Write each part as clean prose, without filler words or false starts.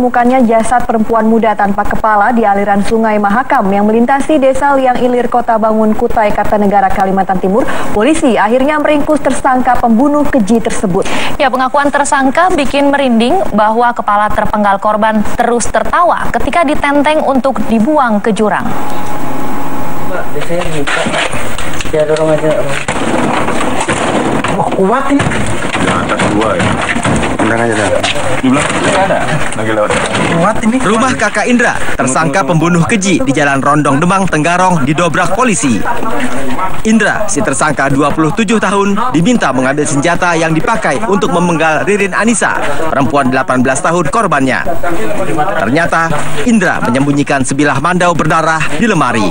ditemukannya jasad perempuan muda tanpa kepala di aliran Sungai Mahakam yang melintasi Desa Liang Ilir, Kota Bangun, Kutai Kartanegara, Kalimantan Timur. Polisi akhirnya meringkus tersangka pembunuh keji tersebut. Ya, pengakuan tersangka bikin merinding bahwa kepala terpenggal korban terus tertawa ketika ditenteng untuk dibuang ke jurang. Mbak, biasanya gitu. Ya dorong aja. Wah, kuat ini. Yang atas dua ya. Tendang aja dah. Di belakang ada. Lagi lewat. Kuat ini. Rumah kakak Indra, tersangka pembunuh keji di Jalan Rondong Demang, Tenggarong, didobrak polisi. Indra, si tersangka 27 tahun, diminta mengambil senjata yang dipakai untuk memenggal Ririn Anissa, perempuan 18 tahun korbannya. Ternyata, Indra menyembunyikan sebilah mandau berdarah di lemari.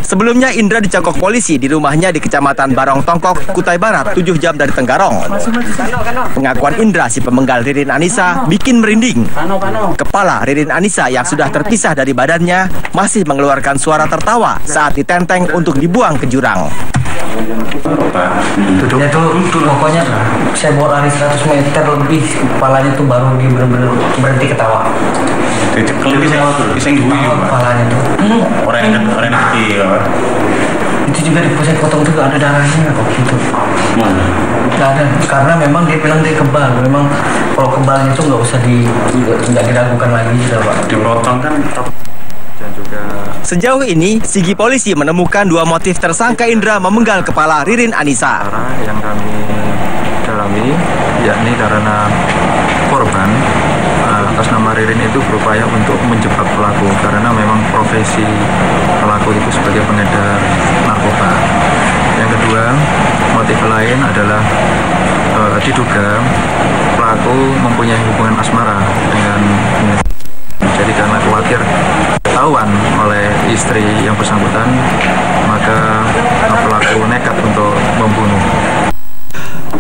Sebelumnya, Indra dicokok polisi di rumahnya di Kecamatan Barong Tongkok, Kutai Barat, 7 jam dari Tenggarong. Pengakuan Indra, si pemenggal Ririn Anissa, bikin merinding. Kepala Ririn Anissa yang sudah terpisah dari badannya masih mengeluarkan suara tertawa saat ditenteng untuk dibuang ke jurang. Ya tuh pokoknya saya bawa lari 100 meter lebih, kepalanya tuh baru dia benar-benar berhenti ketawa. Kepalanya tuh. Orang yang kecil. Itu juga di pusat potong tuh gak ada darahnya kok gitu. Gak ada, karena memang dia bilang dia kebal. Memang kalau kebalnya itu nggak diragukan lagi gitu, Pak. Dipotong kan. Sejauh ini, sigi polisi menemukan dua motif tersangka Indra memenggal kepala Ririn Anissa. Yang kami dalami, yakni karena korban atas nama Ririn itu berupaya untuk menjebak pelaku karena memang profesi pelaku itu sebagai pengedar narkoba. Yang kedua, motif lain adalah diduga pelaku mempunyai hubungan asmara dengan jadi karena khawatir ketahuan oleh istri yang bersangkutan, maka pelaku nekat untuk membunuh.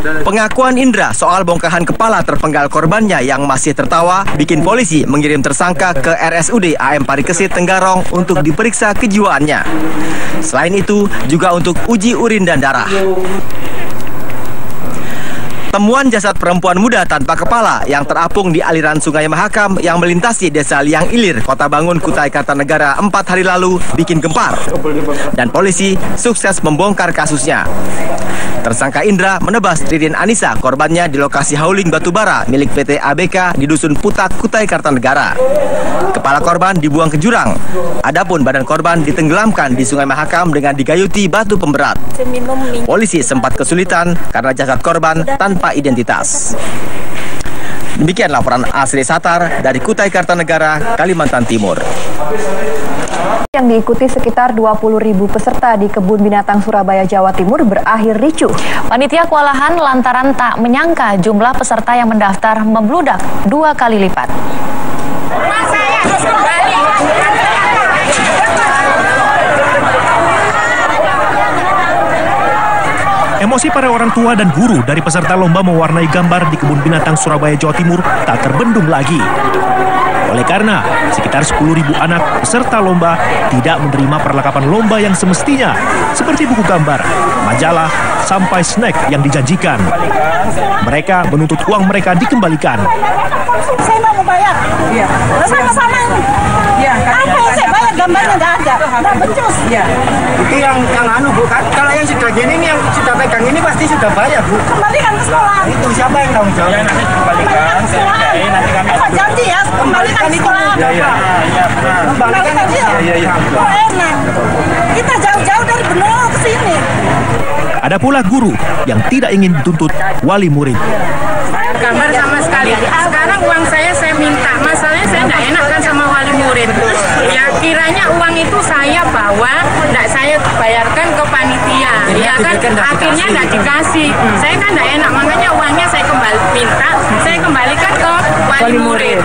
Pengakuan Indra soal bongkahan kepala terpenggal korbannya yang masih tertawa bikin polisi mengirim tersangka ke RSUD AM Parikesit, Tenggarong untuk diperiksa kejiwaannya. Selain itu, juga untuk uji urin dan darah. Temuan jasad perempuan muda tanpa kepala yang terapung di aliran Sungai Mahakam yang melintasi Desa Liang Ilir, Kota Bangun, Kutai Kartanegara 4 hari lalu bikin gempar. Dan polisi sukses membongkar kasusnya. Tersangka Indra menebas Ririn Anissa, korbannya di lokasi hauling batubara milik PT ABK di Dusun Putak, Kutai Kartanegara. Kepala korban dibuang ke jurang. Adapun badan korban ditenggelamkan di Sungai Mahakam dengan digayuti batu pemberat. Polisi sempat kesulitan karena jasad korban tanpa identitas. Demikian laporan asli Satar dari Kutai Kartanegara, Kalimantan Timur. Yang diikuti sekitar 20.000 peserta di Kebun Binatang Surabaya, Jawa Timur berakhir ricuh. Panitia kewalahan lantaran tak menyangka jumlah peserta yang mendaftar membludak 2 kali lipat. Emosi para orang tua dan guru dari peserta lomba mewarnai gambar di Kebun Binatang Surabaya, Jawa Timur tak terbendung lagi. Oleh karena sekitar 10.000 anak peserta lomba tidak menerima perlengkapan lomba yang semestinya, seperti buku gambar, majalah, sampai snack yang dijanjikan. Mereka menuntut uang mereka dikembalikan. Saya nggak mau bayar. Iya. Sama-sama ini. Iya. Apa yang saya bayar, gambarnya nggak ada. Nggak becus. Iya. Itu yang anu Bu, kan? Kalau yang sudah gini nih, yang sudah pegang ini pasti sudah bayar Bu. Kembalikan ke sekolah. Itu siapa yang tanggung jawab? Nanti kembalikan ke sekolah. Apa janji ya? Kembalikan ke sekolah. Iya. Kembalikan dia. Iya. Oh, enak. Kita jauh-jauh dari Benowo ke sini. Ada pula guru yang tidak ingin dituntut wali murid. Gambar sama sekali. Sekarang uang saya minta. Masalahnya saya tidak enak kan sama wali murid. Ya kiranya uang itu saya bawa, tidak saya bayarkan ke panitia. Ya kan akhirnya tidak dikasih. Saya kan tidak enak, makanya uangnya saya kembalikan ke wali murid.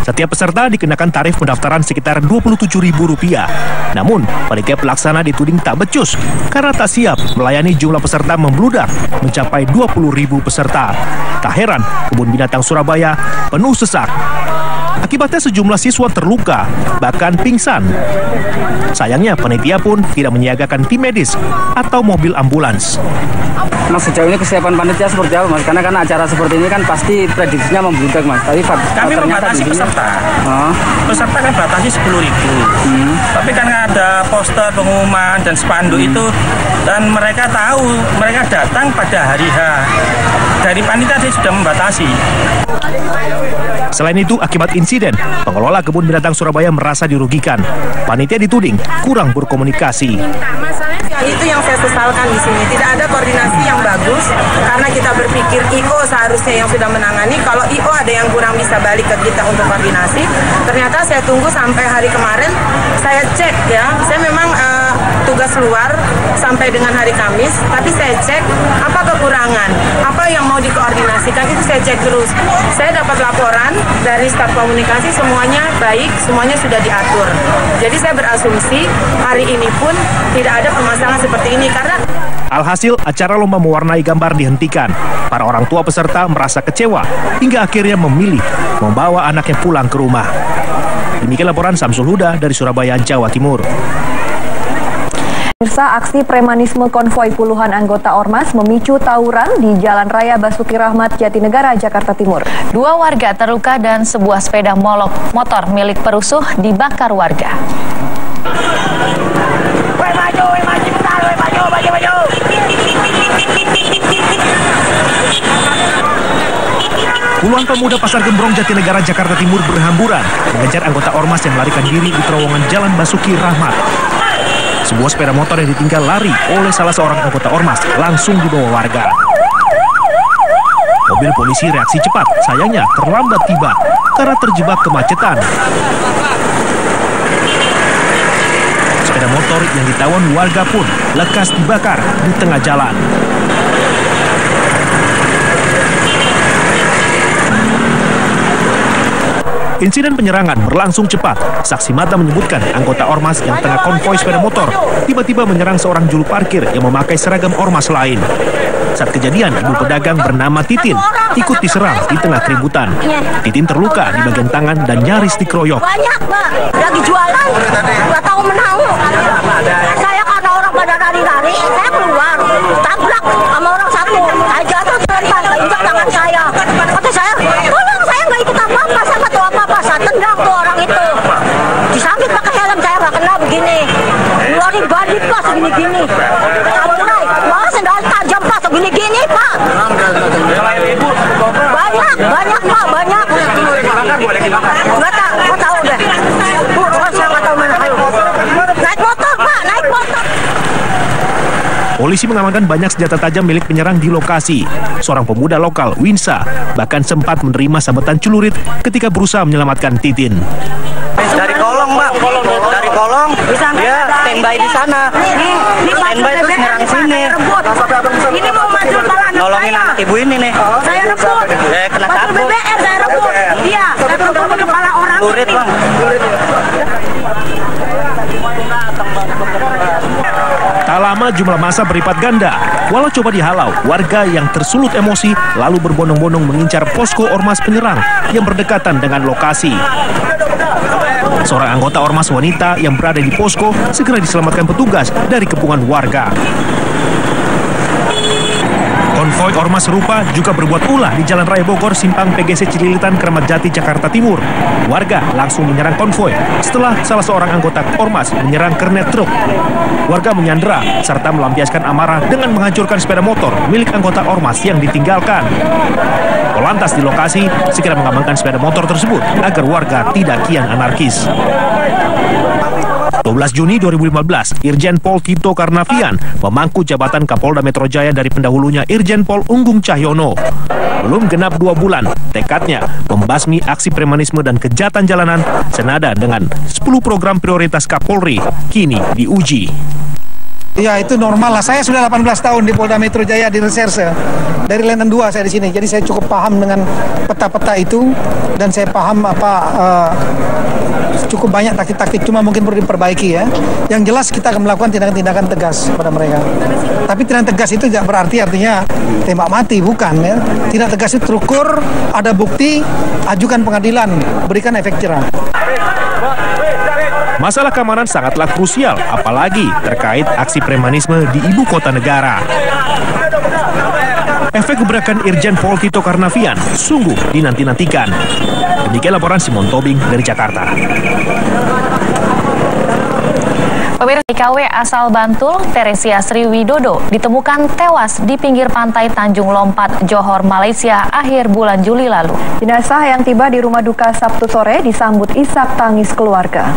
Setiap peserta dikenakan tarif pendaftaran sekitar Rp27.000. Namun, panitia pelaksana dituding tak becus karena tak siap melayani jumlah peserta membludak mencapai 20.000 peserta. Tak heran, Kebun Binatang Surabaya penuh sesak. Akibatnya sejumlah siswa terluka, bahkan pingsan. Sayangnya panitia pun tidak menyiagakan tim medis atau mobil ambulans. Mas, sejauh ini kesiapan panitia seperti apa, Mas? Karena kan acara seperti ini kan pasti prediksinya membludak, Mas. Tapi kami membatasi peserta. Peserta kan batasi 10.000. Tapi karena ada poster pengumuman dan spanduk itu, dan mereka tahu, mereka datang pada hari H. Dari panitia sudah membatasi. Selain itu, akibat insiden, pengelola Kebun Binatang Surabaya merasa dirugikan. Panitia dituding kurang berkomunikasi. Itu yang saya sesalkan di sini. Tidak ada koordinasi yang bagus karena kita berpikir IO seharusnya yang sudah menangani. Kalau IO ada yang kurang bisa balik ke kita untuk koordinasi. Ternyata saya tunggu sampai hari kemarin. Saya cek ya. Saya memang tugas luar sampai dengan hari Kamis. Tapi saya cek apa kekurangan, apa yang mau dikoordinasikan itu saya cek terus. Saya dapat laporan dari staf komunikasi semuanya baik, semuanya sudah diatur. Jadi saya berasumsi hari ini pun tidak ada permasalahan seperti ini karena alhasil acara lomba mewarnai gambar dihentikan. Para orang tua peserta merasa kecewa hingga akhirnya memilih membawa anaknya pulang ke rumah. Demikian laporan Samsul Huda dari Surabaya, Jawa Timur. Pemirsa, aksi premanisme konvoi puluhan anggota Ormas memicu tawuran di Jalan Raya Basuki Rahmat, Jatinegara, Jakarta Timur. 2 warga terluka dan sebuah sepeda motor milik perusuh dibakar warga. Puluhan pemuda Pasar Gembrong, Jatinegara, Jakarta Timur berhamburan mengejar anggota Ormas yang melarikan diri di terowongan Jalan Basuki Rahmat. Sebuah sepeda motor yang ditinggal lari oleh salah seorang anggota Ormas langsung dibawa warga. Mobil polisi reaksi cepat, sayangnya terlambat tiba karena terjebak kemacetan. Sepeda motor yang ditawan warga pun lekas dibakar di tengah jalan. Insiden penyerangan berlangsung cepat. Saksi mata menyebutkan anggota Ormas yang tengah konvoi sepeda motor tiba-tiba menyerang seorang juru parkir yang memakai seragam Ormas lain. Saat kejadian, ibu pedagang bernama Titin ikut diserang di tengah keributan. Titin terluka di bagian tangan dan nyaris dikeroyok. Banyak, Pak. Lagi jualan, nggak tahu menau. Saya karena orang pada lari-lari, saya keluar. Tabrak sama orang satu. Saya jatuh terlentang, injak tangan saya. Kata saya, tolong, saya nggak ikut apa-apa, saya nggak tahu apa-apa. Saya tendang tuh orang itu. Disambit pakai helm, saya nggak kena begini. Ngeluarin bandit, Pak, segini-gini. Samurai, malah sendal tajam, Pak, segini-gini, Pak. Banyak, Pak, banyak. Nggak tahu deh. Bu, saya nggak tahu mana. Ayo. Naik motor, Pak, naik motor. Polisi mengamankan banyak senjata tajam milik penyerang di lokasi. Seorang pemuda lokal, Winsa, bahkan sempat menerima sabetan celurit ketika berusaha menyelamatkan Titin. Dari kolong, Mbak. Dari kolong, dia standby di sana. Standby terus nyerang sini. Ini mau maju malah nolongin anak ibu ini nih. Saya rebut. Kena Motor sabuk. BBR saya rebut. Iya, saya rebut kepala orang Lurit, ini. Bang. Tak lama jumlah massa berlipat ganda. Walau coba dihalau, warga yang tersulut emosi lalu berbondong-bondong mengincar posko Ormas penyerang yang berdekatan dengan lokasi. Seorang anggota Ormas wanita yang berada di posko segera diselamatkan petugas dari kepungan warga. Konvoi Ormas serupa juga berbuat ulah di Jalan Raya Bogor, Simpang PGC Cililitan, Kramat Jati, Jakarta Timur. Warga langsung menyerang konvoi setelah salah seorang anggota Ormas menyerang kernet truk. Warga menyandera serta melampiaskan amarah dengan menghancurkan sepeda motor milik anggota Ormas yang ditinggalkan. Polantas di lokasi segera mengamankan sepeda motor tersebut agar warga tidak kian anarkis. 12 Juni 2015, Irjen Pol Tito Karnavian memangku jabatan Kapolda Metro Jaya dari pendahulunya Irjen Pol Unggung Cahyono. Belum genap 2 bulan, tekadnya membasmi aksi premanisme dan kejahatan jalanan senada dengan 10 program prioritas Kapolri kini diuji. Ya itu normal lah. Saya sudah 18 tahun di Polda Metro Jaya di reserse. Dari Letnan 2 saya di sini. Jadi saya cukup paham dengan peta-peta itu dan saya paham cukup banyak taktik-taktik, cuma mungkin perlu diperbaiki ya. Yang jelas kita akan melakukan tindakan-tindakan tegas kepada mereka. Tapi tindakan tegas itu tidak berarti artinya tembak mati, bukan ya. Tindakan tegas itu terukur, ada bukti, ajukan pengadilan, berikan efek jerah. Masalah keamanan sangatlah krusial, apalagi terkait aksi premanisme di ibu kota negara. Efek gebrakan Irjen Pol Tito Karnavian sungguh dinanti-nantikan. Demikian laporan Simon Tobing dari Jakarta. Pemirsa, TKW asal Bantul, Teresia Sriwidodo, ditemukan tewas di pinggir pantai Tanjung Lompat, Johor, Malaysia, akhir bulan Juli lalu. Jenazah yang tiba di rumah duka Sabtu sore disambut isak tangis keluarga.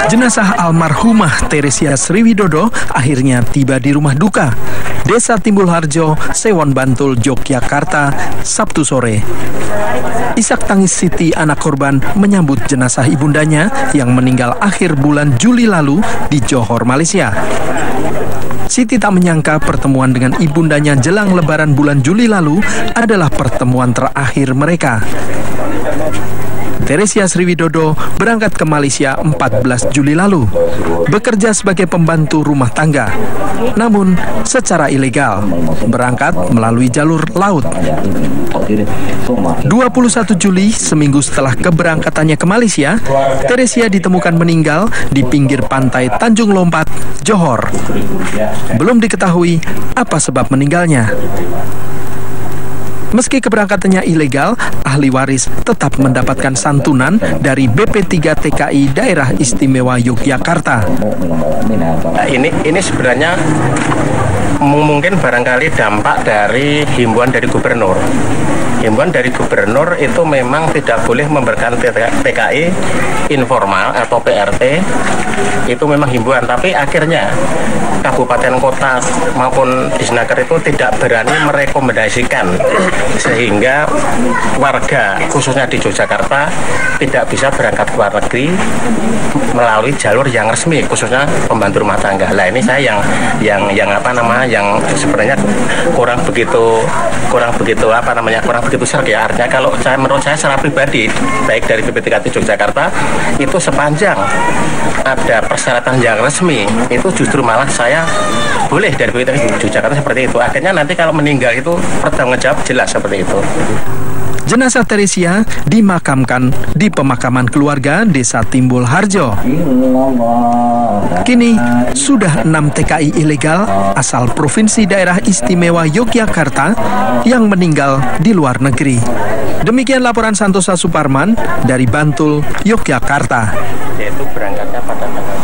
Jenazah almarhumah Teresia Sriwidodo akhirnya tiba di rumah duka Desa Timbul Harjo, Sewon, Bantul, Yogyakarta, Sabtu sore. Isak tangis Siti, anak korban, menyambut jenazah ibundanya yang meninggal akhir bulan Juli lalu di Johor, Malaysia. Siti tak menyangka pertemuan dengan ibundanya jelang lebaran bulan Juli lalu adalah pertemuan terakhir mereka. Teresia Sriwidodo berangkat ke Malaysia 14 Juli lalu, bekerja sebagai pembantu rumah tangga, namun secara ilegal, berangkat melalui jalur laut. 21 Juli, seminggu setelah keberangkatannya ke Malaysia, Teresia ditemukan meninggal di pinggir pantai Tanjung Lompat, Johor. Belum diketahui apa sebab meninggalnya. Meski keberangkatannya ilegal, ahli waris tetap mendapatkan santunan dari BP3 TKI Daerah Istimewa Yogyakarta. Ini sebenarnya mungkin barangkali dampak dari himbauan dari gubernur. Himbauan dari gubernur itu memang tidak boleh memberikan TKI informal atau PRT, itu memang himbauan, tapi akhirnya kabupaten kota maupun Disnaker itu tidak berani merekomendasikan, sehingga warga khususnya di Yogyakarta tidak bisa berangkat ke luar negeri melalui jalur yang resmi, khususnya pembantu rumah tangga. Lah ini saya yang sebenarnya kurang begitu serg ya. Artinya kalau menurut saya secara pribadi, baik dari BP3 Yogyakarta itu sepanjang ada persyaratan yang resmi, itu justru malah saya boleh dari BP3 Yogyakarta seperti itu. Akhirnya nanti kalau meninggal itu bertanggung jawab jelas seperti itu. Jenazah Teresia dimakamkan di pemakaman keluarga Desa Timbul Harjo. Kini sudah 6 TKI ilegal asal Provinsi Daerah Istimewa Yogyakarta yang meninggal di luar negeri. Demikian laporan Santosa Suparman dari Bantul, Yogyakarta. Yaitu berangkatnya pada tanggal